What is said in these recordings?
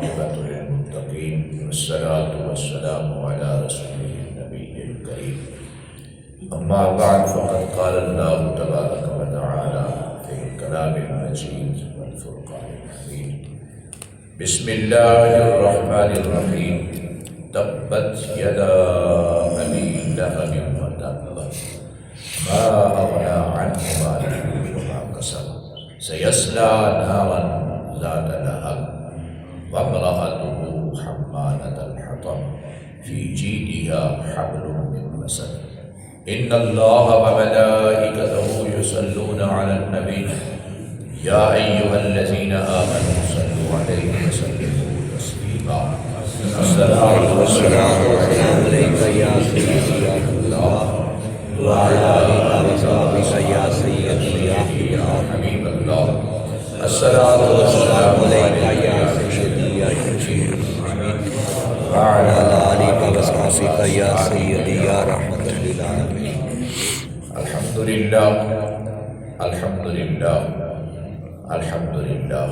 والعاقبة للمتقين والصلاة والسلام على رسوله النبي الكريم. أما بعد فقد قال الله تبارك وتعالى في الكلام المجيد والفرقان الحميد. بسم الله الرحمن الرحيم. تبت يدا أبي لهب وتب ما أغنى عنه ماله وما كسب سيصلى نارا ذات لهب وامرأته حمالة الحطب في جيدها حبل من مسد. إن الله وملائكته يصلون على النبي يا أيها الذين آمنوا صلوا عليه وسلموا تسليما. الصلاة والسلام عليك يا سيدي الله وعلى آلك وصحبك يا سيدي يا حبيب الله. الصلاة والسلام عليك يا سيدي يا شفيع وعلى آلك وصحبك يا سيدي يا رحمة للعالمين. الحمد لله الحمد لله الحمد للہ.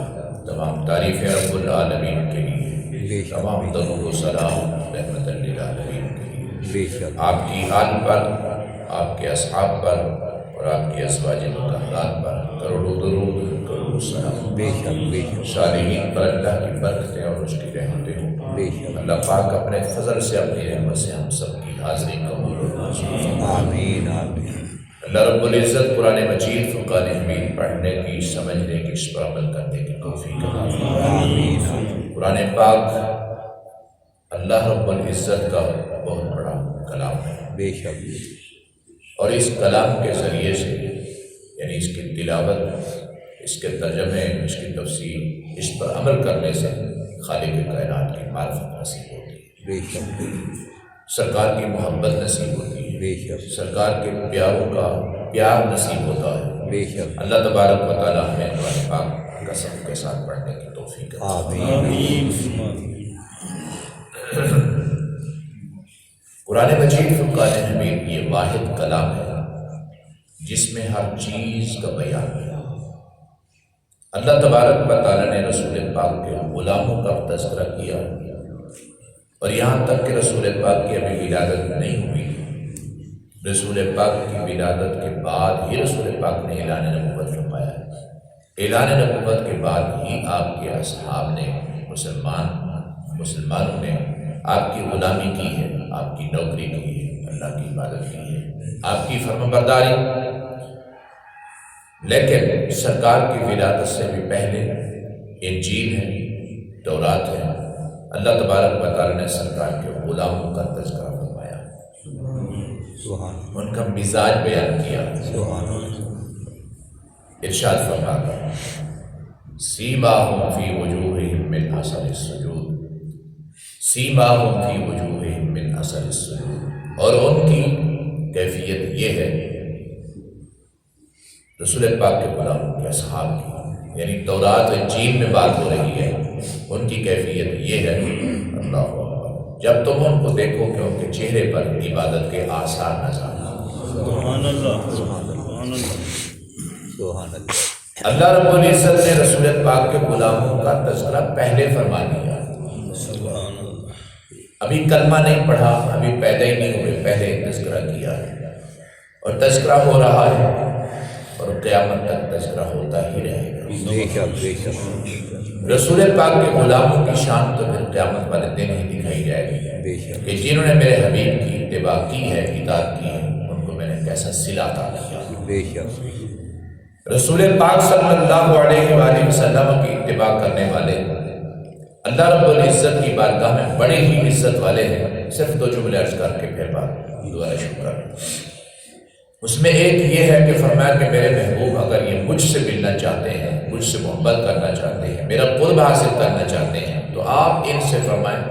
تمام تعریفیں رب العالمین کے لیے، تمام درود و سلام رحمت للعالمین کے لیے. آپ کی آل پر، آپ کے اصحاب پر اور آپ کے ازواج مطہرات پر کروڑوں درود کروڑوں سلام. صالحین پر اللہ کی برکتیں اور اس کی رحمتیں ہوں. اللہ پاک اپنے فضل سے، اپنی رحمت سے ہم سب کی حاضری قبول فرمائے. آمین آمین. اللہ رب العزت قرآن مجید فرقان حمید پڑھنے کی، سمجھنے کی، اس پر عمل کرنے کی توفیق عطا فرمائے. آمین. قرآن پاک اللہ رب العزت کا بہت بڑا کلام ہے. بے شک. اور اس کلام کے ذریعے سے، یعنی اس کی تلاوت، اس کے ترجمے، اس کی تفسیر، اس پر عمل کرنے سے خالق کائنات کی معرفت نصیب ہوتی ہے. بے شک. سرکار کی محبت نصیب ہوتی ہے. بے شک. سرکار کے پیاروں کا پیار نصیب ہوتا ہے. بے شک. اللہ تبارک و تعالیٰ ہمیں قرآن پاک کا سب کے ساتھ پڑھنے کی توفیق عطا آمین. قرآن مجید فرقان حمید یہ واحد کلام ہے جس میں ہر چیز کا بیان ہے. اللہ تبارک و تعالیٰ نے رسول پاک کے غلاموں کا تذکرہ کیا، اور یہاں تک کہ رسول پاک کی ابھی ولادت نہیں ہوئی. رسول پاک کی ولادت کے بعد ہی رسول پاک نے اعلان نبوت فرمایا. اعلان نبوت کے بعد ہی آپ کے اصحاب نے، مسلمانوں نے آپ کی غلامی کی ہے، آپ کی نوکری کی ہے، اللہ کی عبادت کی ہے، آپ کی فرمانبرداری. لیکن سرکار کی ولادت سے بھی پہلے انجیل ہے، تورات ہے. اللہ تبارک و تعالیٰ نے سرکار کے غلاموں کا تذکرہ فرمایا، ان کا مزاج بیان کیا. ارشاد فرماتا سیماہم فی وجوہہم من اثر السجود، سیماہم فی وجوہہم من اثر السجود. اور ان کی کیفیت یہ ہے، رسول پاک کے غلاموں کے اصحاب کی، یعنی تورات و انجیل میں بات ہو رہی ہے، ان کی کیفیت یہ ہے. اللہ اکبر. جب تم ان کو دیکھو کہ ان کے چہرے پر عبادت کے آثار نظر آئیں. سبحان اللہ. سبحان اللہ. سبحان اللہ. اللہ رب العزت نے رسول پاک کے غلاموں کا تذکرہ پہلے فرما دیا. سبحان اللہ. ابھی کلمہ نہیں پڑھا، ابھی پیدا ہی نہیں ہوئے، پہلے تذکرہ کیا ہے، اور تذکرہ ہو رہا ہے، اور قیامت تک تذکرہ ہوتا ہی رہے گا. بے شک. بے شک. رسول پاک کے غلاموں کی شان تو پھر قیامت والے دن ہی دکھائی جائے گی بے شک. کہ جنہوں نے میرے حبیب کی اتباع کی ہے، اطاعت کی ہے، ان کو میں نے کیسا صلہ عطا کیا. بے شک. رسول پاک صلی اللہ علیہ وآلہ وسلم کی اتباع کرنے والے اللہ رب العزت کی بارگاہ میں بڑے ہی عزت والے ہیں. صرف 2 جملے عرض کر کے پھر بات دوبارہ شروع کر. اس میں ایک یہ ہے کہ فرمایا کہ میرے محبوب اگر یہ مجھ سے ملنا چاہتے ہیں، مجھ سے محبت کرنا چاہتے ہیں، میرا قرب حاصل کرنا چاہتے ہیں، تو آپ ان سے فرمائیں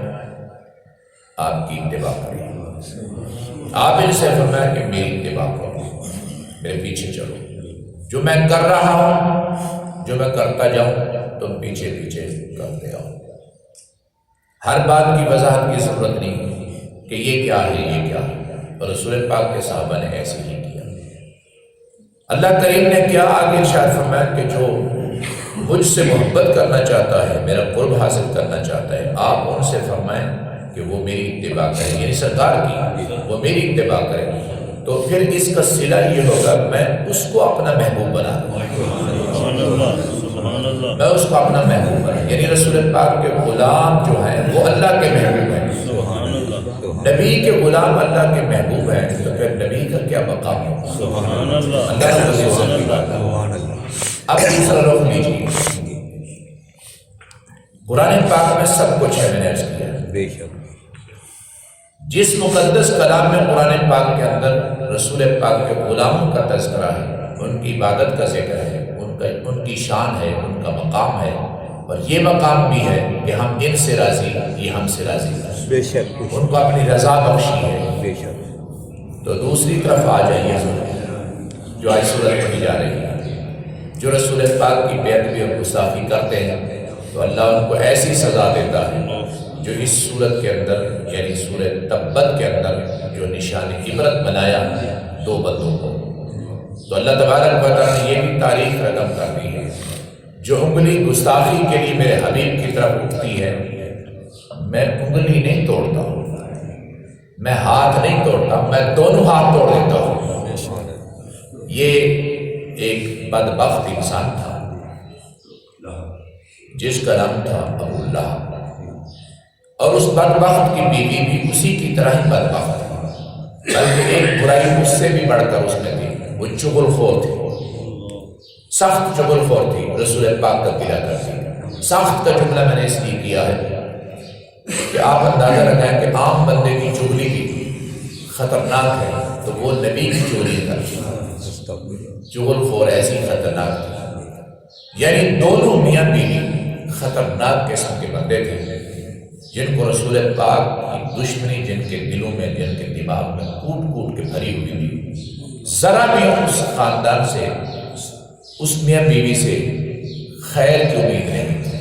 آپ کی اتباع کریں. آپ ان سے فرمایا کہ میری اتباع کرو، میرے پیچھے چلو. جو میں کر رہا ہوں، جو میں کرتا جاؤں، تم پیچھے پیچھے کرتے آؤ. ہر بات کی وضاحت کی ضرورت نہیں کہ یہ کیا ہے، یہ کیا ہے. اور رسول پاک کے صحابہ نے ایسے ہی کیا. اللہ کریم نے کیا آگے ارشاد فرمایا کہ جو مجھ سے محبت کرنا چاہتا ہے، میرا قرب حاصل کرنا چاہتا ہے، آپ ان سے فرمائیں کہ وہ میری اتباع کریں، یعنی سرکار کی وہ میری اتباع کریں، تو پھر اس کا صلہ یہ ہوگا میں اس کو اپنا محبوب بنا دوں، سبحان اللہ سبحان اللہ میں اس کو اپنا محبوب بنا، یعنی رسول پاک کے غلام جو ہیں وہ اللہ کے محبوب ہیں، سبحان اللہ نبی کے غلام اللہ کے محبوب ہیں، تو پھر نبی کا کیا مقام ہوگا؟ سبحان اللہ اللہ نے مجھے عزت کی بات ہے۔ اب دوسرا رخ لیجیے، قرآن پاک میں سب کچھ ہے، میں نے عرض کیا بے شک جس مقدس کلام میں قرآن پاک کے اندر رسول پاک کے غلاموں کا تذکرہ ہے، ان کی عبادت کا ذکر ہے، ان کی شان ہے، ان کا مقام ہے، اور یہ مقام بھی ہے کہ ہم ان سے راضی، یہ ہم سے راضی ہے، بے شک ان کو اپنی رضا بخشی ہے۔ بے شک تو دوسری طرف آ جائیے جو آج صورت پڑھی جا رہی ہے، جو رسول پاک کی بے ادبی اور گستاخی کرتے ہیں تو اللہ ان کو ایسی سزا دیتا ہے جو اس صورت کے اندر یعنی سورۃ تبت کے اندر جو نشان عبرت بنایا دو بندوں کو، تو اللہ تبارک و تعالیٰ نے یہ بھی تاریخ رقم کر دی ہے، جو انگلی گستاخی کے لیے میرے حبیب کی طرف اٹھتی ہے میں انگلی نہیں توڑتا ہوں، میں ہاتھ نہیں توڑتا، میں دونوں ہاتھ توڑ دیتا ہوں۔ یہ ایک بدبخت انسان تھا جس کا نام تھا ابو لہب، اور اس بدبخت کی بیوی بھی اسی کی طرح ہی بدبخت تھی، بلکہ ایک برائی اس سے بھی بڑھ کر اس میں تھی، وہ چغل خور تھی، سخت چغل خور تھی، رسول پاک کا گلہ کرتی۔ سخت کا جملہ میں نے اس لیے کیا ہے کہ آپ اندازہ لگائیں کہ عام بندے کی چغلی بھی خطرناک ہے تو وہ نبی کی چغلی کرتی، چغل خور ایسی خطرناک تھی، یعنی دونوں میاں بیوی خطرناک قسم کے بندے تھے جن کو رسول پاک کی دشمنی جن کے دلوں میں جن کے دماغ میں کوٹ کوٹ کے بھری ہوئی تھی، ذرا بھی اس خاندان سے اس میاں بیوی سے خیر کی امید نہیں تھی۔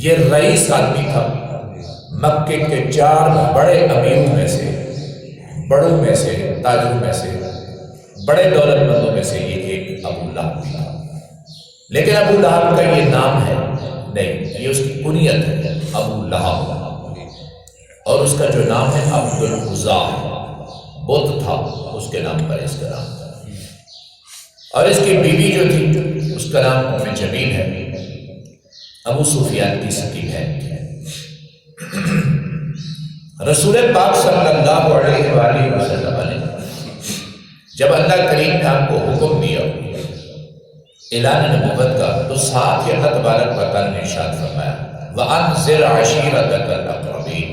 یہ رئیس آدمی تھا، مکے کے 4 بڑے امیروں میں سے، بڑوں میں سے، تاجروں میں سے، بڑے دولت مندوں میں سے یہ ایک ابو لہب بھی تھا، لیکن ابو لہب کا یہ نام ہے نہیں، یہ اس کی کنیت ہے ابو لہب، اور اس کا جو نام ہے عبد العزا بت تھا، اس کے نام پر اس کا نام تھا، اور اس کی بیوی جو تھی اس کا نام ام جمیل ہے، ابو سفیان کی سکی بہن تھی۔ رسول پاک صلی اللہ علیہ وآلہ وسلم نے جب اللہ کریم نے آپ کو حکم دیا اعلان نبوت کا تو ساتھ ہی اللہ تبارک و تعالیٰ نے ارشاد فرمایا وَأَنذِرْ عَشِيرَتَكَ الْأَقْرَبِينَ،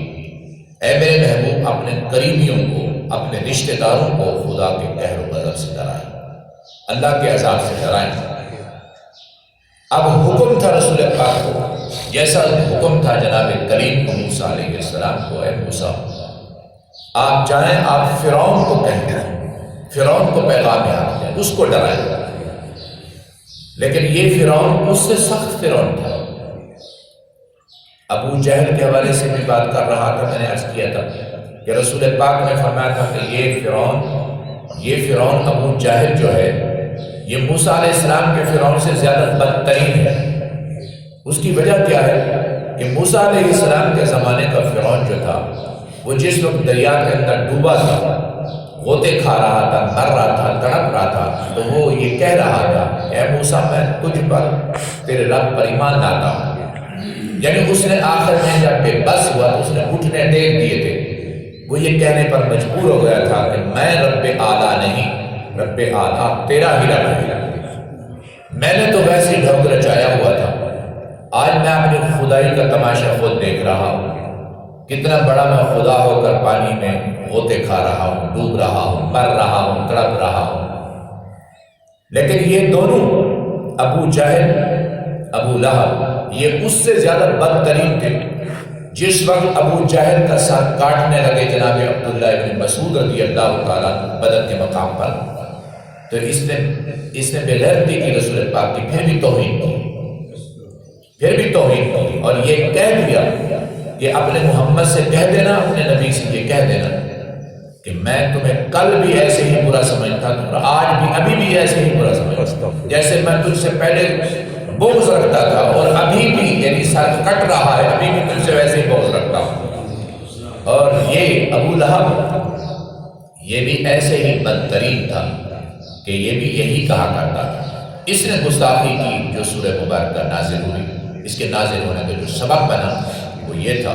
اے میرے محبوب اپنے قریبیوں کو، اپنے رشتہ داروں کو خدا کے قہر و غضب سے ڈرائیں، اللہ کے عذاب سے ڈرائیں۔ اب حکم تھا رسول پاک کو، جیسا حکم تھا جناب کریم کو موسیٰ علیہ السلام کو، اے موسیٰ آپ جائیں، آپ فرعون کو کہیں دیں، فرعون کو پیغام یاد دیں، اس کو ڈرائیں۔ لیکن یہ فرعون اس سے سخت فرعون تھا، ابو جہل کے حوالے سے بھی بات کر رہا تھا، میں نے عرض کیا تھا کہ رسول پاک نے فرمایا تھا کہ یہ فرعون ابو جہل جو ہے یہ موسیٰ علیہ السلام کے فرعون سے زیادہ بدترین ہے۔ اس کی وجہ کیا ہے کہ موسیٰ علیہ السلام کے زمانے کا فرعون جو تھا وہ جس وقت دریا کے اندر ڈوبا تھا، غوطے کھا رہا تھا، مر رہا تھا، تڑپ رہا تھا، تو وہ یہ کہہ رہا تھا اے موسیٰ میں تجھ پر تیرے رب پر ایمان لاتا ہوں، یعنی اس نے آخر میں جب بے بس ہوا تو اس نے گھٹنے ٹیک دیے تھے، وہ یہ کہنے پر مجبور ہو گیا تھا کہ میں رب اعلیٰ نہیں، رب اعلیٰ تیرا ہی رب ہے، میں نے تو ویسے ہی ڈھونگ رچایا ہوا تھا، آج میں اپنی خدائی کا تماشا خود دیکھ رہا ہوں، کتنا بڑا میں خدا ہو کر پانی میں غوطے کھا رہا ہوں، ڈوب رہا ہوں، مر رہا ہوں، تڑپ رہا ہوں۔ لیکن یہ دونوں ابو جہل، ابو لہب، یہ اس سے زیادہ بدترین تھے۔ جس وقت ابو جہل کا سر کاٹنے لگے جناب عبداللہ ابن مسعود رضی اللہ تعالیٰ بدر کے مقام پر، تو اس نے بغیرتی کی رسول پاک کی، پھر بھی توہین کی، اور یہ کہہ دیا کہ اپنے محمد سے کہہ دینا، اپنے نبی سے یہ کہہ دینا کہ میں تمہیں کل بھی ایسے ہی برا سمجھتا تھا اور آج بھی ابھی بھی ایسے ہی برا سمجھتا، جیسے میں تجھ سے پہلے بغض رکھتا تھا، اور ابھی بھی یعنی سر کٹ رہا ہے، ابھی بھی تجھ سے ویسے ہی بغض رکھتا ہوں۔ اور یہ ابو لہب یہ بھی ایسے ہی بدترین تھا کہ یہ بھی یہی کہا کرتا تھا۔ اس نے گستاخی کی جو سورہ مبارکہ نازل ہوئی، اس کے نازل ہونے کا جو سبب بنا وہ یہ تھا،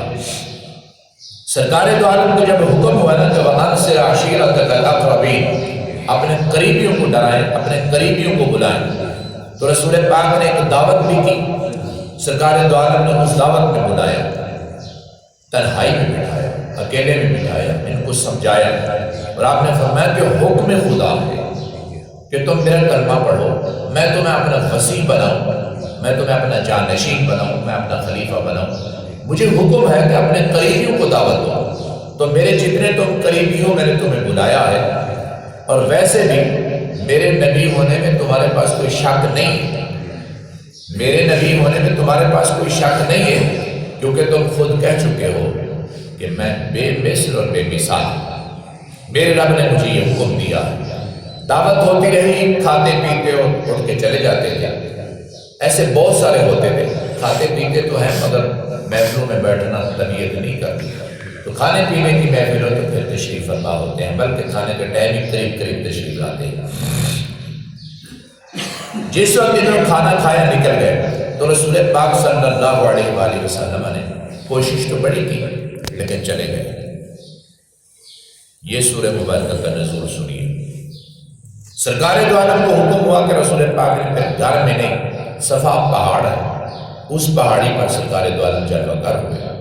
سرکار دو عالم کو جب حکم ہوا نا کہ وَأَنذِرْ عَشِيرَتَكَ الْأَقْرَبِينَ، اپنے قریبیوں کو ڈرائیں، اپنے قریبیوں کو بلائیں، تو رسول پاک نے ایک دعوت بھی کی، سرکار دو عالم نے اس دعوت میں بلایا، تنہائی میں بٹھایا، اکیلے میں بٹھایا، ان کو سمجھایا، اور آپ نے فرمایا کہ حکم خدا ہے کہ تم میرا کلمہ پڑھو، میں تمہیں اپنا وسیع بناؤں، میں تمہیں اپنا جانشین بناؤں، میں اپنا خلیفہ بناؤں، مجھے حکم ہے کہ اپنے قریبیوں کو دعوت دو، تو میرے جتنے تم قریبی ہو میں نے تمہیں بلایا ہے، اور ویسے بھی میرے نبی ہونے میں تمہارے پاس کوئی شک نہیں ہے، میرے نبی ہونے میں تمہارے پاس کوئی شک نہیں ہے، کیونکہ تم خود کہہ چکے ہو کہ میں بے مثل اور بے مثال ہوں، میرے رب نے مجھے یہ حکم دیا ہے۔ دعوت ہوتی رہی، کھاتے پیتے اور اٹھ کے چلے جاتے تھے، ایسے بہت سارے ہوتے تھے، کھاتے پیتے تو ہیں مگر محفلوں میں بیٹھنا طبیعت نہیں کرتی، تو کھانے پینے کی محفل ہو تو پھر تشریف فرما ہوتے ہیں، بلکہ کھانے کے ٹائم ہی قریب قریب تشریف لاتے ہیں۔ جس وقت انہوں کھانا کھایا نکل گئے تو رسول پاک صلی اللہ علیہ وآلہ وسلم نے کوشش تو بڑی کی لیکن چلے گئے۔ یہ سورہ مبارکہ کا نزول سنیے۔ سرکار دو عالم کو حکم ہوا کہ رسول پاک نے پھر گھر میں نہیں، صفا پہاڑ ہے، اس پہاڑی پر سرکار دو عالم جلوہ گر ہوئے،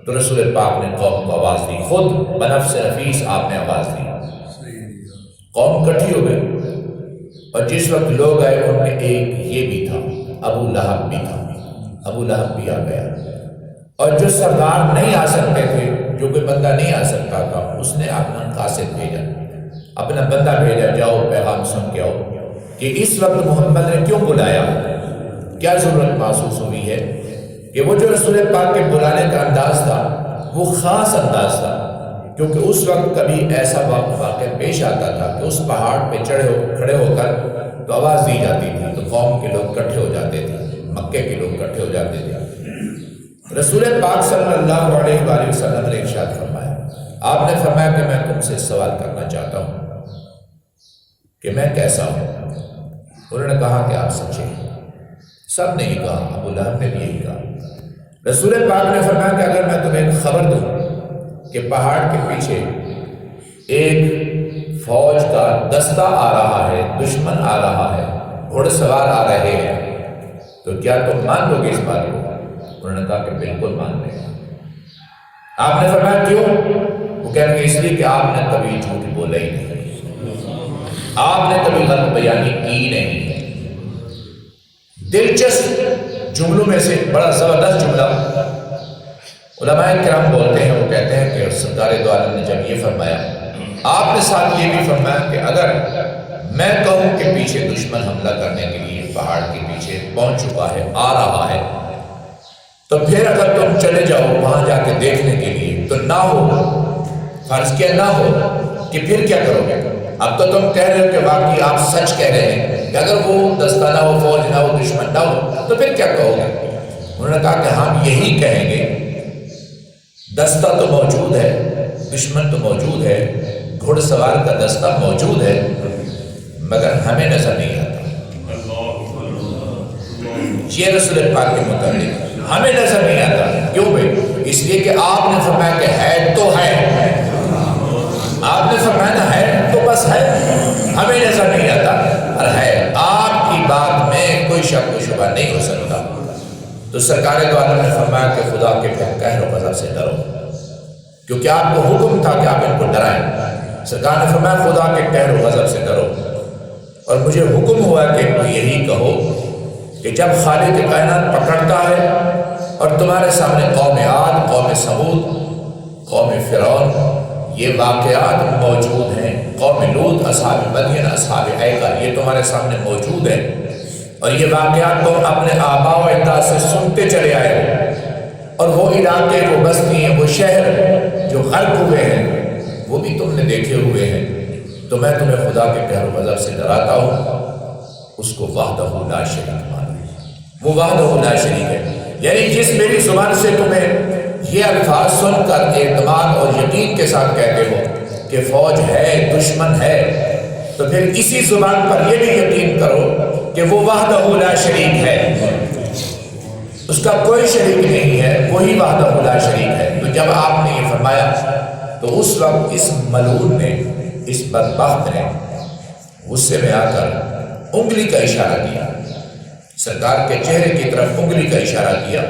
تو رسول پاک نے قوم کو آواز دی، خود بنفس نفیس آپ نے آواز دی، قوم کٹھی ہو گئی، اور جس وقت لوگ آئے ان میں ایک یہ بھی تھا، ابو لہب بھی تھا، ابو لہب بھی آ گیا، اور جو سردار نہیں آ سکتے تھے، جو کوئی بندہ نہیں آ سکتا تھا، اس نے اپنا قاصد بھیجا، اپنا بندہ بھیجا، جاؤ پیغام سن کے آؤ کہ اس وقت محمد نے کیوں بلایا، کیا ضرورت محسوس ہوئی ہے، کہ وہ جو رسول پاک کے بلانے کا انداز تھا وہ خاص انداز تھا، کیونکہ اس وقت کبھی ایسا واقعہ پیش آتا تھا کہ اس پہاڑ پہ کھڑے ہو کر تو آواز دی جاتی تھی تو قوم کے لوگ اکٹھے ہو جاتے تھے، مکے کے لوگ اکٹھے ہو جاتے تھے۔ رسول پاک صلی اللہ علیہ وآلہ وسلم نے ارشاد فرمایا، آپ نے فرمایا کہ میں تم سے سوال کرنا چاہتا ہوں کہ میں کیسا ہوں؟ انہوں نے کہا کہ آپ سچے ہیں، سب نے ہی کہا، ابو لہب نے بھی یہی کہا۔ رسول پاک نے فرمایا کہ اگر میں تمہیں ایک خبر دوں کہ پہاڑ کے پیچھے ایک فوج کا دستہ آ رہا ہے، دشمن آ رہا ہے، گھوڑ سوار آ رہے ہیں، تو کیا تم مان لو گے اس بات کو؟ انہوں نے کہا کہ بالکل مان لیں گے۔ آپ نے فرمایا کیوں؟ وہ کہنے کہ اس لیے کہ آپ نے کبھی جھوٹ بولا ہی نہیں، آپ نے کبھی غلط بیانی کی نہیں۔ دلچسپ جملوں میں سے بڑا زبردست جملہ علماء کرام بولتے ہیں، وہ کہتے ہیں کہ سرکار دو عالم نے جب یہ فرمایا، آپ نے ساتھ یہ بھی فرمایا کہ اگر میں کہوں کہ پیچھے دشمن حملہ کرنے کے لیے پہاڑ کے پیچھے پہنچ چکا ہے، آ رہا ہے، تو پھر اگر تم چلے جاؤ وہاں جا کے دیکھنے کے لیے تو نہ ہو، فرض کیا نہ ہو، کہ پھر کیا کرو گے؟ اب تو تم کہہ رہے ہو کہ واقعی آپ سچ کہہ رہے ہیں کہ اگر وہ دستہ نہ ہو، فوج نہ ہو، دشمن نہ ہو، تو پھر کیا کہو گے؟ انہوں نے کہا کہ ہم یہی کہیں گے، دستہ تو موجود ہے، دشمن تو موجود ہے، گھوڑ سوار کا دستہ موجود ہے، مگر ہمیں نظر نہیں آتا۔ یہ رسول پاک کے متعلق ہمیں نظر نہیں آتا، کیوں بھائی؟ اس لیے کہ آپ نے فرمایا کہ ہے تو ہے، آپ نے فرمایا نا ہے تو بس ہے، ہمیں نظر نہیں آتا، اور ہے آپ کی بات میں کوئی شک و شبہ نہیں ہو سکتا۔ تو سرکار دو عالم نے فرمایا کہ خدا کے قہر و غضب سے ڈرو، کیونکہ آپ کو حکم تھا کہ آپ ان کو ڈرائیں۔ سرکار نے فرمایا خدا کے قہر و غضب سے ڈرو، اور مجھے حکم ہوا کہ تو یہی کہو کہ جب خالق کائنات پکڑتا ہے اور تمہارے سامنے قوم عاد، قوم سمود، قوم فرعون، یہ واقعات موجود ہیں، قوم لوط، اصحاب مدین، اصحاب ایکا، یہ تمہارے سامنے موجود ہیں، اور یہ واقعات تم اپنے آباء و اجداد سے سنتے چلے آئے ہو، اور وہ علاقے، وہ بستیاں، وہ شہر جو غرق ہوئے ہیں وہ بھی تم نے دیکھے ہوئے ہیں، تو میں تمہیں خدا کے قہر و غضب سے ڈراتا ہوں، اس کو وحدہ لا شریک مانو، وہ وحدہ لا شریک ہے۔ یعنی جس میری زبان سے تمہیں یہ الفاظ سن کر اعتماد اور یقین کے ساتھ کہتے ہو کہ فوج ہے، دشمن ہے، تو پھر اسی زبان پر یہ بھی یقین کرو کہ وہ وحدہ لا شریک ہے، اس کا کوئی شریک نہیں ہے، وہی وحدہ لا شریک ہے۔ تو جب آپ نے یہ فرمایا تو اس وقت اس ملعون نے، اس بدبخت نے غصے میں آ کر انگلی کا اشارہ کیا، سرکار کے چہرے کی طرف انگلی کا اشارہ کیا،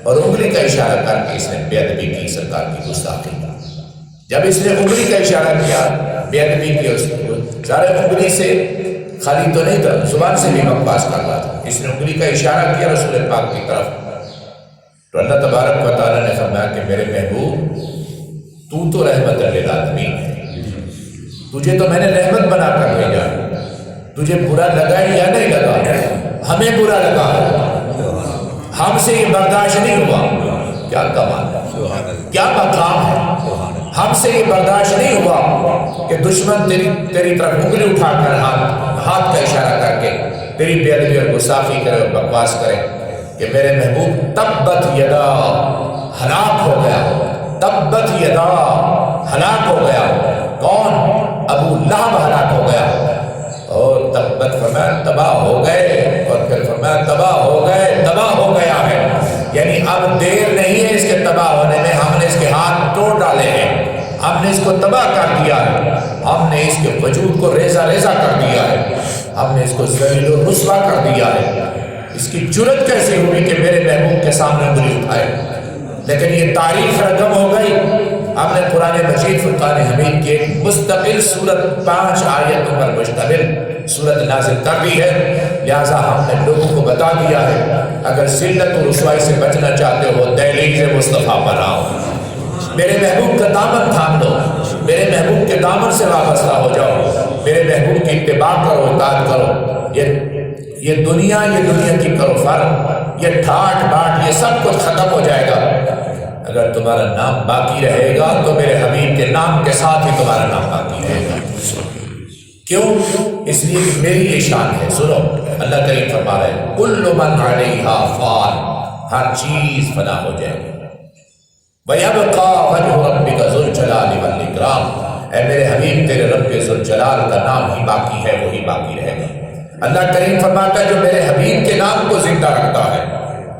اور انگلی کا اشارہ کر کے اس نے بے ادبی کی، سرکار کی گستاخی کی۔ جب اس نے انگلی کا اشارہ کیا، بے ادبی کی، اس کو سارے انگلی سے خالی تو نہیں تھا، زبان سے بھی بکواس کر رہا تھا، اس نے انگلی کا اشارہ کیا رسول پاک کی طرف۔ تو اللہ تبارک و تعالیٰ نے فرمایا کہ میرے محبوب تو رحمت للعالمین ہے، تجھے تو میں نے رحمت بنا کر بھیجا، تجھے برا لگا یا نہیں لگا؟ ہمیں برا لگا، ہم سے یہ برداشت نہیں ہوا۔ کیا کمال ہے، کیا مقام ہے، ہم سے یہ برداشت نہیں ہوا کہ دشمن تیری طرف انگلی اٹھا کر ہاتھ کا اشارہ کر کے تیری بے ادبی اور گستاخی کرے اور بکواس کرے کہ میرے محبوب تبت یدا ہلاک ہو گیا، تبت یدا ہلاک ہو گیا۔ کون؟ ابو لہب ہلاک ہو گیا، اور تبت فرمایا تباہ ہو گئے، اور پھر فرمایا تباہ ہو گئے، تباہ ہو گیا ہے، یعنی اب دیر نہیں ہے اس کے تباہ ہونے میں، ہم نے اس کے ہاتھ توڑ ڈالے ہیں، ہم نے اس کو تباہ کر دیا ہے، ہم نے اس کے وجود کو ریزہ ریزہ کر دیا ہے، ہم نے اس کو ذلیل و رسوا کر دیا ہے۔ اس کی جرت کیسے ہوئی کہ میرے محبوب کے سامنے انگلی اٹھائے؟ لیکن یہ تاریخ رقم ہو گئی۔ ہم نے قرآن مجید فرقان حمید کی ایک مستقل سورت 5 آیتوں پر مشتمل سورت نازل کر دی ہے، لہٰذا ہم نے لوگوں کو بتا دیا ہے اگر ذلت و رسوائی سے بچنا چاہتے ہو دہلیز مصطفیٰ پر آؤ، میرے محبوب کا دامن تھام لو، میرے محبوب کے دامن سے وابستہ ہو جاؤ، میرے محبوب کی اتباع کرو، اطاعت کرو۔ یہ دنیا کی کرو فرق، یہ ٹھاٹ باٹ، یہ سب کچھ ختم ہو جائے گا۔ اگر تمہارا نام باقی رہے گا تو میرے حبیب کے نام کے ساتھ ہی تمہارا نام باقی رہے گا۔ کیوں؟ اس لیے کہ میری یہ شان ہے۔ سنو، اللہ کریم فرما رہے ہیں کل من علیہا فان، ہر چیز فنا ہو جائے گی، وَيَبْقَى وَجْهُ رَبِّكَ ذُو الْجَلَالِ وَالْإِكْرَامِ، اے میرے حبیب تیرے رب ذو الجلال کا نام ہی باقی ہے، وہی باقی رہے گا۔ اللہ کریم فرماتا ہے جو میرے حبیب کے نام کو زندہ رکھتا ہے،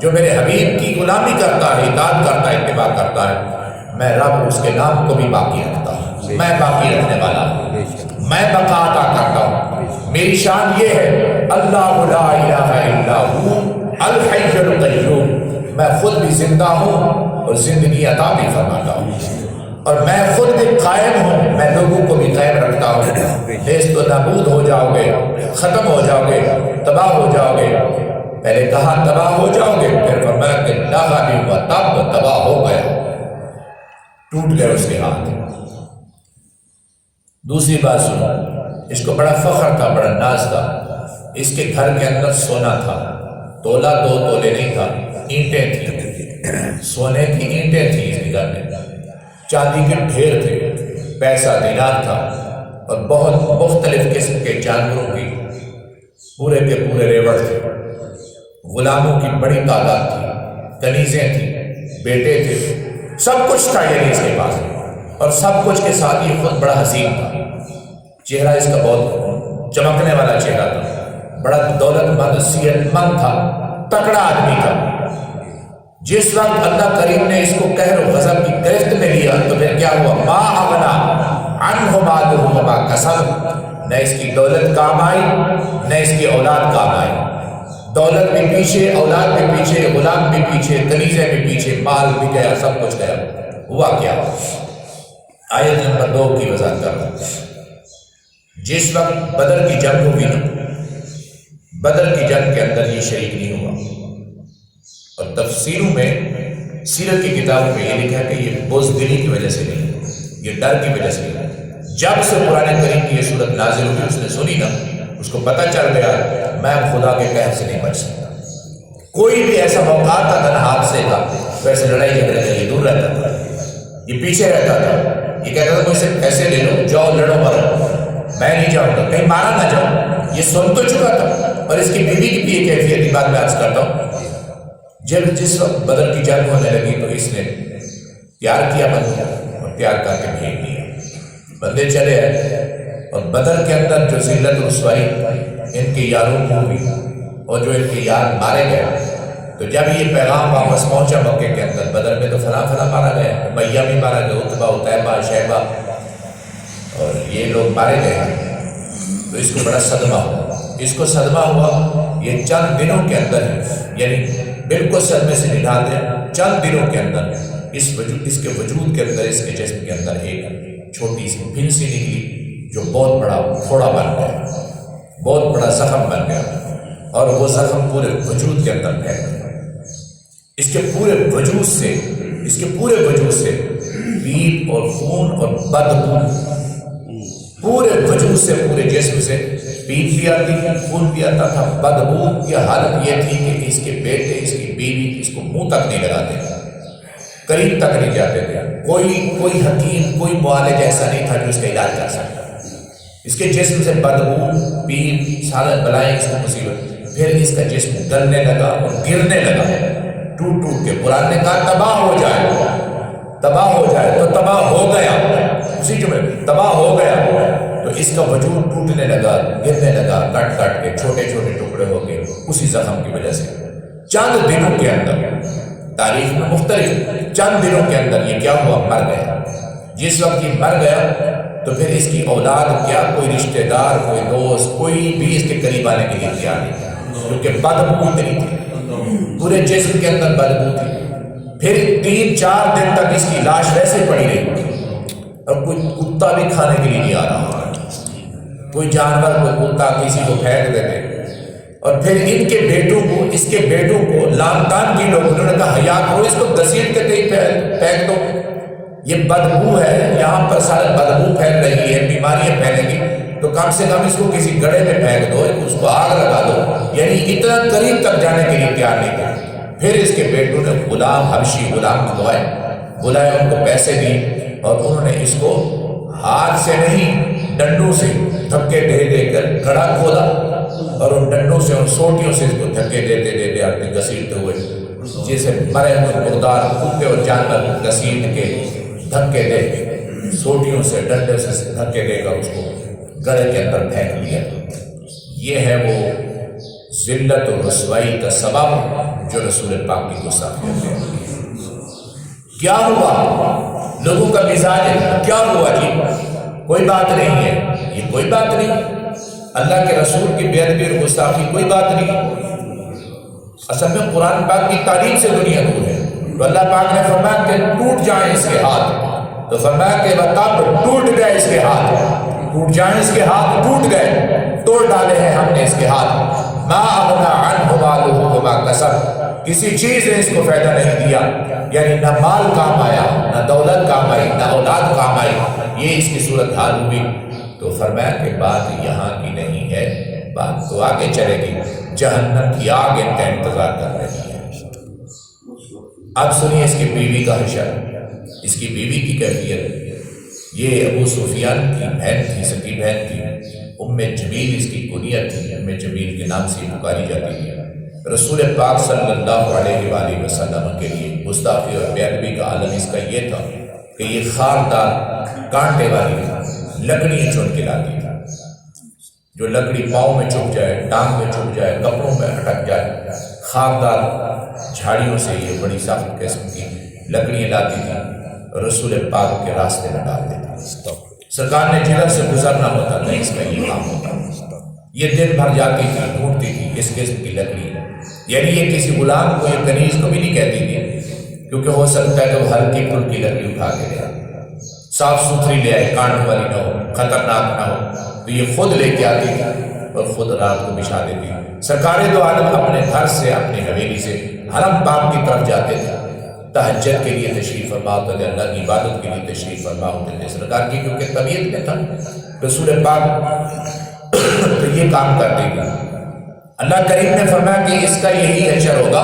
جو میرے حبیب کی غلامی کرتا ہے، اطاعت کرتا ہے، اتباع کرتا ہے، میں رب اس کے نام کو بھی باقی رکھتا ہوں، میں باقی رکھنے والا ہوں، میں بقا عطا کرتا ہوں۔ میری شان یہ ہے اللہ لا الہ الا ہو الحی القیوم، میں خود بھی زندہ ہوں اور زندگی عطا بھی فرماتا ہوں، اور میں خود بھی قائم ہوں، میں لوگوں کو بھی قائم رکھتا ہوں۔ نیست و نابود ہو جاؤ گے، ختم ہو جاؤ گے، تباہ ہو جاؤ گے۔ پہلے کہا تباہ ہو جاؤ گے، پھر فرمایا کہ لاغا نہیں ہوا، تب تباہ ہو گیا، ٹوٹ گئے اس کے ہاتھ۔ دوسری بات سنو، اس کو بڑا فخر تھا، بڑا ناز تھا، اس کے گھر کے اندر سونا تھا، تولہ 2 تولے نہیں تھا، اینٹیں تھیں، سونے کی اینٹیں تھیں اس کے گھر میں، چاندی کے ڈھیر تھے، پیسہ دینار تھا، اور بہت مختلف قسم کے جانوروں کی پورے کے پورے ریوڑ تھے، غلاموں کی بڑی تعداد تھی، کنیزیں تھیں، بیٹے تھے، سب کچھ تھا یعنی اس کے پاس، اور سب کچھ کے ساتھ یہ خود بڑا حسین تھا، چہرہ اس کا بہت چمکنے والا چہرہ تھا، بڑا دولت مند، صحت مند تھا، تکڑا آدمی تھا۔ جس وقت اللہ کریم نے اس کو قہر و غضب کی گرفت میں لیا تو پھر کیا ہوا؟ ما اغنا عنہ مالہ وما کسب، نہ اس کی دولت کام آئی، نہ اس کی اولاد کام آئی، دولت بھی پیچھے، اولاد بھی پیچھے، غلام بھی پیچھے، کنیزیں بھی پیچھے، مال بھی گیا، سب کچھ گیا۔ ہوا کیا؟ آیت نمبر 2 کی وضاحت کر رہا ہوں۔ جس وقت بدر کی جنگ ہوئی نا، بدر کی جنگ کے اندر یہ شریک نہیں ہوا، اور تفسیروں میں، سیرت کی کتابوں میں یہ لکھا ہے کہ یہ بزدلی کی وجہ سے نہیں، یہ ڈر کی وجہ سے نہیں۔ جب سے قرآن کریم کی یہ صورت نازل ہوئی، اس نے سنی نا، اس کو پتہ چل گیا میں خدا کے قہر سے نہیں بچ سکتا۔ کوئی بھی ایسا موقع آتا تھا نا حادثے کا، ویسے لڑائی جھگڑے کا یہ دور رہتا تھا، یہ پیچھے رہتا تھا، یہ کہتا تھا مجھ سے پیسے لے لو، جاؤ لڑو مرو، میں نہیں جاؤں گا، کہیں مارا نہ جاؤ، یہ سن تو چکا تھا، اور اس کی بیوی کی بھی یہ کیفیت کی بات میں عرض کرتا ہوں، جس وقت بدر کی جنگ ہونے لگی تو اس نے تیار کیا بندے اور تیار کر کے بھیج دیا، بندے چلے آئے اور بدر کے اندر جو ذلت و رسوائی ان کے یاروں کو ہوئی اور جو ان کے یار مارے گئے، تو جب یہ پیغام واپس پہنچا مکے کے اندر، بدر میں تو فلاں فلاں مارا گیا، امیہ بھی مارا گیا، عتبہ عتیبہ شیبہ اور یہ لوگ مارے گئے، تو اس کو بڑا صدمہ ہوا۔ اس کو صدمہ ہوا یہ چند دنوں کے اندر ہی، یعنی بالکل صدمے سے نکال دیں، چند دنوں کے اندر اس کے وجود کے اندر، اس کے جسم کے اندر ایک چھوٹی سی پھنسی نکلی جو بہت بڑا پھوڑا بن گیا، بہت بڑا زخم بن گیا، اور وہ زخم پورے وجود کے اندر پھیل گیا۔ اس کے پورے وجود سے پیپ اور خون اور بدبو، پورے وجود سے، پورے جسم سے پیپ بھی آتی تھی، خون بھی آتا تھا، بدبو۔ یہ حالت یہ تھی کہ اس کے بیٹے، اس کی بیوی اس کو منہ تک نہیں لگاتے تھے، قریب تک نہیں جاتے تھے، کوئی حکیم، کوئی معالج ایسا نہیں تھا جو اس کا علاج کر سکتا۔ اس کے جسم سے بدبو، پیپ، سارے بلائیں اس کو مصیبت۔ پھر اس کا جسم گلنے لگا اور گرنے لگا، ٹوٹ کے۔ قرآن نے کہا تباہ ہو جائے، تو تباہ ہو گیا، اسی جملے تباہ ہو گیا۔ تو اس کا وجود ٹوٹنے لگا، گرنے لگا، کٹ کے چھوٹے چھوٹے ٹکڑے ہو گئے اسی زخم کی وجہ سے۔ چند دنوں کے اندر، تاریخ میں مختلف، چند دنوں کے اندر یہ کیا ہوا؟ مر گیا۔ جس وقت یہ مر گیا تو پھر اس کی اولاد کیا، کوئی رشتہ دار، کوئی دوست، کوئی بھی اس کے قریب آنے کے لیے تیار نہیں تھا، کیونکہ بدبو اتنی تھی، پورے جسم کے اندر بدبو تھی۔ پھر 3-4 دن تک اس کی لاش ویسے پڑی رہی، اور کوئی کتا بھی کھانے کے لیے نہیں آ رہا، کوئی جانور، کوئی کتا کسی کو پھینک دیتے۔ اور پھر ان کے بیٹوں کو، اس کے بیٹوں کو لامتان کی لوگ، انہوں نے کہا حیا کرو، اس کو گھسیٹ کے پھینک دو، یہ بدبو ہے، یہاں پر سارے بدبو پھیل رہی ہے، بیماریاں پھیلیں گی، تو کم سے کم اس کو کسی گڑھے میں پھینک دو، اس کو آگ لگا دو۔ یعنی اتنا قریب تک جانے کے لیے تیار نہیں تھا۔ پھر اس کے بیٹوں نے غلام، حبشی غلام بلائے، ان کو پیسے دیے، اور انہوں نے اس کو ہاتھ سے نہیں، ڈنڈوں سے دھکے دے کر گڑھا کھودا، اور ان ڈنڈوں سے، ان سوٹیوں سے اس کو دھکے دیتے آتے گھسیٹتے ہوئے، جیسے مرے ہوئے مردار کتے اور جانور گھسیٹ کے دھکے دے، سوٹیوں سے، ڈنڈے سے دھکے دے کر اس کو گڑھے کے اندر پھینک لیا۔ یہ ہے وہ ذلت و رسوائی کا سبب جو رسول پاک کی گستاخی ہے۔ کیا ہوا؟ لوگوں کا مزاج ہے، کیا ہوا جی؟ کوئی بات نہیں ہے، یہ کوئی بات نہیں، اللہ کے رسول کی بے ادبی اور گستاخی کوئی بات نہیں۔ اصل میں قرآن پاک کی تعلیم سے دنیا دور ہے، تو اللہ پاک نے فرمایا کہ ٹوٹ جائیں اس کے ہاتھ، تو فرمایا کہ تب ٹوٹ گئے اس کے ہاتھ، ٹوٹ جائیں اس کے ہاتھ، ٹوٹ گئے، توڑ ڈالے ہیں ہم نے اس کے ہاتھ۔ ما اغنی عنہ مالہ وما کسب، کسی چیز نے اس کو فائدہ نہیں دیا، یعنی نہ مال کام آیا، نہ دولت کام آئی، نہ اولاد کام آئی، یہ اس کی صورت حال ہوئی۔ تو فرمایا کہ بات یہاں کی نہیں ہے، بات تو آگے چلے گی، جہنم کی آگ ان کا انتظار کر رہی ہے۔ اب سنیے اس کی بیوی کا حشر، اس کی بیوی کی کیفیت۔ یہ ابو سفیان کی بہن تھی، سکی بہن تھی، ام جمیل اس کی کنیت تھی، ام جمیل کے نام سے پکاری جاتی تھی۔ رسول پاک صلی اللہ علیہ وآلہ وسلم کے لیے گستاخی اور بے ادبی کا عالم اس کا یہ تھا کہ یہ خاردار کانٹے والی لکڑیاں چن کے لاتی تھی، جو لکڑی پاؤں میں چپ جائے، ٹانگ میں چپ جائے، کپڑوں میں اٹک جائے، خاردار جھاڑیوں سے یہ بڑی سخت قسم کی لکڑیاں لاتی تھی، رسول پاک کے راستے میں ڈال دیتی تھی۔ سرکار نے جدھر سے گزرنا ہوتا تھا اس کا یہ کام ہوتا، یہ دن بھر جاتی تھی، ڈھونڈتی تھی اس قسم کی لکڑی، یعنی یہ کسی غلام کو یا کنیز کو بھی نہیں کہتی تھی، کیونکہ ہو سکتا ہے کہ وہ ہلکی پھلکی لکڑی اٹھا کے لے آئے، صاف ستھری لے آئے، کانٹ والی نہ ہو، خطرناک نہ ہو، تو یہ خود لے کے آتی تھی اور خود رات کو بچھا دیتی۔ سرکار دو عالم اپنے گھر سے، اپنی حویلی سے حرم پاک کی طرف جاتے تھے، تہجد کے لیے تشریف فرما ہوتے تھے، اللہ کی عبادت کے لیے تشریف فرما ہوتے تھے سرکار کی، کیونکہ طبیعت میں تھا رسول پاک تو یہ کام کرتے تھے۔ اللہ کریم نے فرمایا کہ اس کا یہی حشر ہوگا،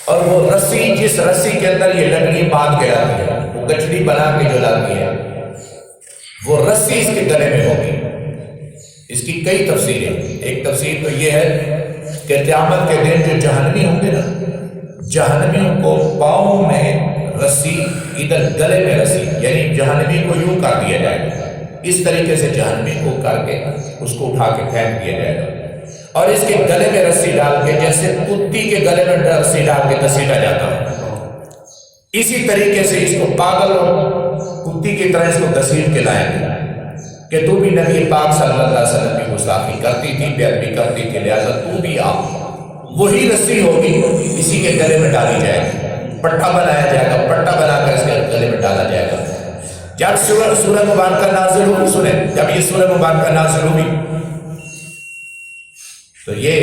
اور وہ رسی، جس رسی کے اندر یہ لکڑی باندھ کے لاتی ہے، وہ گچھڑی بنا کے جو لاتی ہے، وہ رسی اس کے گلے میں ہوگی، اس کی کئی تفسیریں. ایک تفسیر تو یہ ہے کہ قیامت کے دن جو جہنمی ہوں گے نا، جہنمیوں کو پاؤں میں رسی، ادھر گلے میں رسی، یعنی جہنمی کو یوں کر دیا جائے گا، اس طریقے سے جہنمی کو کر کے اس کو اٹھا کے پھینک دیا جائے گا، اور اس کے گلے میں رسی ڈال کے، جیسے کتی کے گلے میں رسی ڈال کے گھسیٹا جاتا ہے، اسی طریقے سے اس کو پاگل اور کتی کی طرح اس کو گھسیٹ کے لائیں گے کہ تو بھی نبی پاک صلی اللہ علیہ وسلم کی گستاخی کرتی تھی، بے ادبی کرتی تھی، لہٰذا تو بھی آ. وہی رسی ہوگی، اسی کے گلے میں ڈالی جائے گی، پٹھا بنایا جائے گا، پٹھا بنا کر اس کے گلے میں ڈالا جائے گا. جب سورہ مبارکہ نازل ہوئی، سنیں، جب یہ سورہ مبارکہ نازل ہوئی تو یہ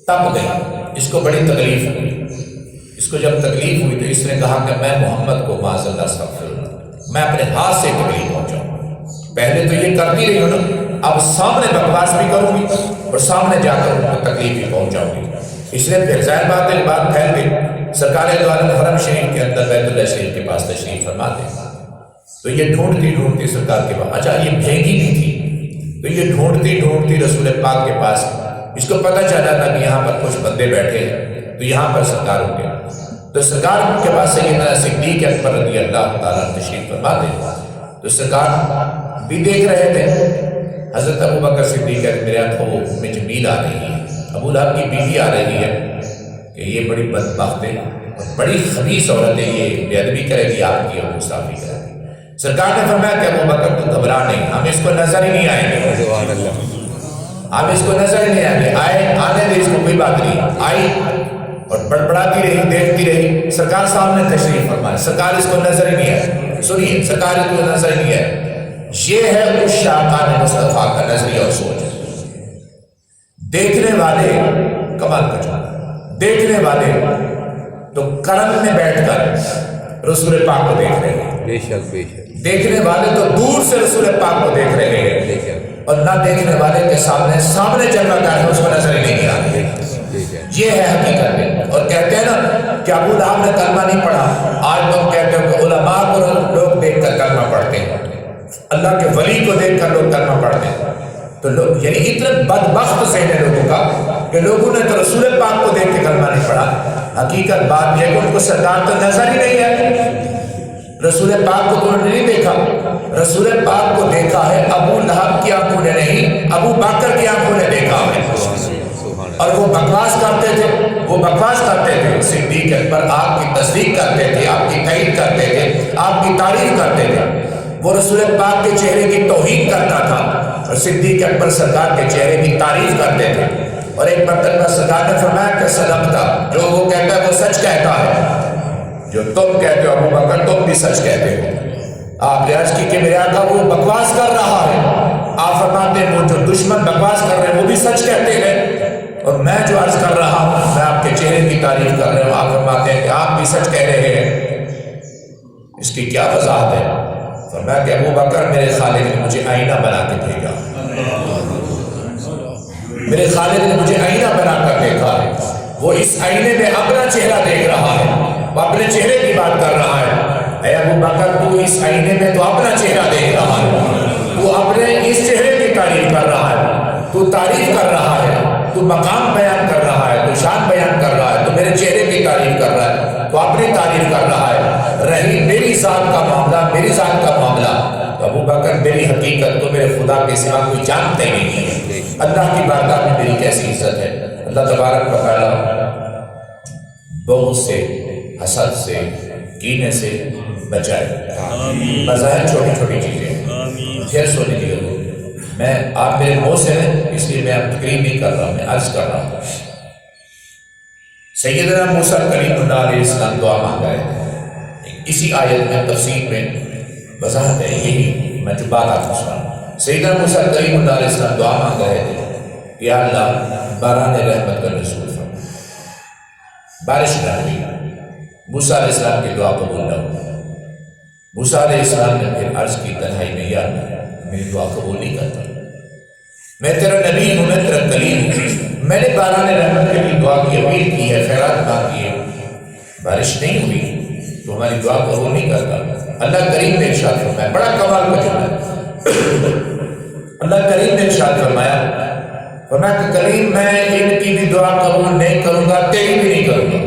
تپ گئی، اس کو بڑی تکلیف ہوئی. اس کو جب تکلیف ہوئی تو اس نے کہا کہ میں محمد کو معاذ اللہ استغفر اللہ، میں اپنے ہاتھ سے تکلیف پہنچاؤں. پہلے تو یہ کرتی رہی ہو نا، اب سامنے بکواس بھی کروں گی اور سامنے جا کر ان کو تکلیف بھی پہنچاؤں گی. اس لیے پھر ظاہر بات ہے، بات پھیل گئی. سرکار دو عالم حرم شریف کے اندر بیت اللہ شریف کے پاس تشریف فرماتے تو یہ ڈھونڈتی سرکار کے پاس، اچھا یہ بھیگی بھی تھی، تو یہ ڈھونڈتی رسول پاک کے پاس. اس کو پتہ چلا تھا کہ یہاں پر کچھ بندے بیٹھے ہیں، تو یہاں پر سرکار ہوں گے. تو سرکار کے پاس سیدنا صدیق اکبر رضی اللہ تعالیٰ تشریف فرماتے تو سرکار بھی دیکھ رہے تھے. حضرت ابو بکر صدیق میرے آنکھوں میں جمیل آ رہی ہے، ابو لہب کی بیوی آ رہی ہے کہ یہ بڑی بدبخت ہے اور بڑی خبیث عورت ہے، یہ بے ادبی کرے گی آپ کی اور گستاخی کرے گی. سرکار نے فرمایا کہ ابو بکر تو گھبرا نہیں، ہم اس کو نظر ہی نہیں آئیں گے، ہم اس کو نظر ہی نہیں آئیں گے، آنے دے، اس کو کوئی بات نہیں. آئی اور بڑبڑاتی رہی، دیکھتی رہی. سرکار سامنے تشریف فرمائے، سرکار اس کو نظر ہی نہیں آئے. سنیے، سرکار اس کو نظر ہی نہیں آئے. یہ ہے اس شاہکار مصطفیٰ کا نظریہ اور سوچ. دیکھنے والے کمال کا جانا، دیکھنے والے تو کرم میں بیٹھ کر رسول پاک کو دیکھ رہے ہیں، بے شک بے شک. دیکھنے والے تو دور سے رسول پاک کو دیکھ رہے ہیں، اور نہ دیکھنے والے کے سامنے جلوہ کر ہے، اس کو نظر ہی نہیں آ رہی. یہ ہے حقیقت میں. اور کہتے ہیں نا کہ ابو لہب نے کلمہ نہیں پڑھا. آج تم کہتے ہو کہ علماء کو لوگ دیکھ کر کلمہ پڑھتے ہیں، اللہ کے ولی کو دیکھ کر لوگ کلمہ پڑھتے ہیں. تو لوگ یعنی اتنے بدبخت ذہن ہے لوگوں کا کہ لوگوں نے تو رسول پاک کو دیکھ کے کلمہ نہیں پڑھا. حقیقت بات یہ ہے کہ ان کو سرکار تو نظر ہی نہیں ہے، رسول پاک کو تو انہوں نے نہیں دیکھا. رسول پاک کو دیکھا ہے ابو لہب کی آنکھوں نے نہیں، ابو بکر کی آنکھوں نے دیکھا ہے. اور وہ بکواس کرتے تھے، صدیق اکبر آپ کی تصدیق کرتے تھے، آپ کی تائید کرتے تھے، آپ کی تعریف کرتے تھے. وہ رسول پاک کے چہرے کی توہین کرتا تھا اور صدیق اکبر سرکار کے چہرے کی تعریف کرتے تھے. اور ایک مرتبہ سرکار نے فرمایا کہ صدقتا، جو وہ کہتا ہے وہ سچ کہتا ہے، جو تم کہتے ہو ابو بکر تم بھی سچ کہتے ہو. آپ نے عرض کی کہ میرے آقا وہ بکواس کر رہا ہے. آپ فرماتے ہیں وہ جو دشمن بکواس کر رہے ہیں وہ بھی سچ کہتے ہیں، اور میں جو عرض کر رہا ہوں میں آپ کے چہرے کی تعریف کر رہا ہوں. آپ فرماتے ہیں کہ آپ بھی سچ کہہ رہے ہیں. اس کی کیا وضاحت ہے؟ فرمایا کہ ابو بکر میرے خالق نے مجھے آئینہ بنا کے بھیجا، میرے خالق نے مجھے آئینہ بنا کر دیکھا ہے. وہ اس آئینے میں اپنا چہرہ دیکھ رہا ہے، وہ اپنے چہرے کی بات کر رہا ہے. اے ابو بکر تو اس آئینے میں تو اپنا چہرہ دیکھ رہا ہے، تو اپنے اس چہرے کی تعریف کر رہا ہے، تو تعریف کر رہا ہے، تو مقام بیان کر رہا ہے، تو شان بیان کر رہا ہے، تو میرے چہرے کی تعریف کر رہا ہے، تو اپنی تعریف کر رہا ہے. رہی میری ذات کا معاملہ، میری ذات کا معاملہ، تو ابو بکر میری حقیقت تو میرے خدا کے سوا کوئی جانتا ہی نہیں ہے. اللہ کی بارگاہ میں میری کیسی عزت ہے. اللہ تبارک و تعالیٰ بغض سے، حسد سے، کینے سے بچائے. بظاہر چھوٹی چھوٹی چیزیں پھر سونے کی ضرورت. میں آپ میرے منہ سے ہیں اس لیے میں اب تقریر نہیں کر رہا ہوں، میں عرض کر رہا ہوں. سیدنا موسیٰ کلیم اللہ علیہ السلام دعا مانگ رہے ہیں. اسی آیت میں تفسیر میں وضاحت ہے، یہی میں جو بات آپ کو سنا. سیدنا موسیٰ کلیم اللہ علیہ السلام دعا مانگ رہے تھے، یا اللہ باران رحمت کا نزول فرما، بارش نہ ہوئی. موسیٰ علیہ السلام کی دعا قبول نہ ہوئی. موسیٰ علیہ السلام نے پھر عرض کی تنہائی میں، یا اللہ میری دعا قبول نہیں کرتا، میں تیرا نبی ہوں، میں تیرا کلیم ہوں، میں نے باران رحمت کے لیے دعا کی، اپیل کی ہے، خیرات مانگی ہے، بارش نہیں ہوئی تو ہماری دعا قبول نہیں کرتا. اللہ کریم نے ارشاد فرمایا، بڑا کمال کا جملہ ہے. اللہ کریم نے ارشاد فرمایا کہ کریم میں ان کی بھی دعا قبول نہیں کروں گا، تیری بھی نہیں کروں گا،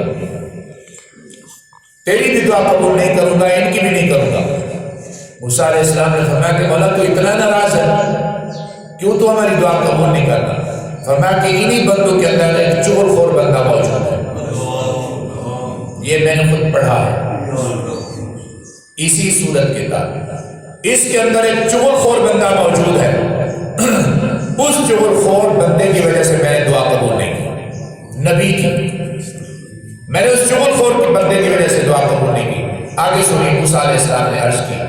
تیری بھی دعا قبول نہیں کروں گا، ان کی بھی نہیں کروں گا۔ موسیٰ علیہ السلام نے فرمایا کہ مولا تو اتنا ناراض ہے، کیوں تو ہماری دعا قبول نہیں کرتا؟ فرمایا کہ انہی بندوں کے اندر ایک چغل خور بندہ موجود ہے، یہ میں نے خود پڑھا ہے اسی سورت کے تحت، اس کے اندر ایک چغل خور بندہ موجود ہے، اس چغل خور بندے کی وجہ سے میں نے دعا قبول نہیں کی، نبی کی، میں نے اس چغل خور کے بندے کی وجہ سے دعا قبول نہیں کی۔ آگے سنی موسیٰ علیہ السلام نے عرض کی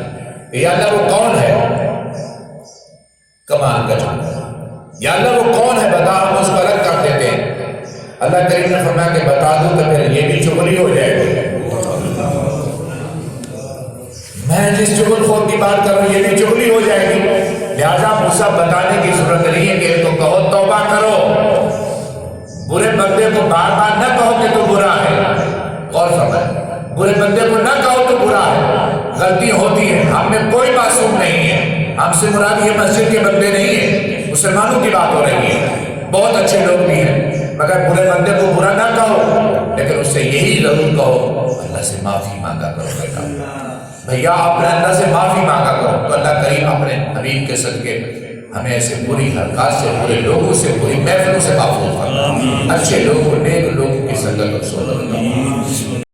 کہ یا اللہ وہ کون ہے؟ کمان کا جملہ، یا اللہ وہ کون ہے بتا، ہم اس کو الگ کر دیتے ہیں۔ اللہ کریم نے فرمایا کہ بتا دوں تو پھر یہ بھی چغلی ہو جائے گی، میں جس چغل خور کی بات کر رہا ہوں یہ بھی چغلی ہو جائے گی، لہٰذا موسیٰ بتانے کی ضرورت نہیں ہے کہ تو کہو توبہ کرو، برے بندے کو بار بار نہ کہو کہ تو برا ہے، غور فرمائیں، برے بندے کو نہ کہو تو برا ہے، غلطی ہوتی ہے، ہم میں کوئی معصوم نہیں ہے، ہم سے مراد یہ مسجد کے بندے نہیں ہیں، مسلمانوں کی بات ہو رہی ہے، بہت اچھے لوگ بھی ہیں، مگر برے بندے کو برا نہ کہو، لیکن اس سے یہی ضرور کہو اللہ سے معافی مانگا کرو بیٹا، بھیا اپنے اللہ سے معافی مانگا کرو، تو اللہ کریم اپنے حبیب کے صدقے ہمیں ایسے بری حرکات سے، برے لوگوں سے، بری محفلوں سے محفوظ کرنا، اچھے لوگوں، نیک لوگوں کی سنگت اور صحبت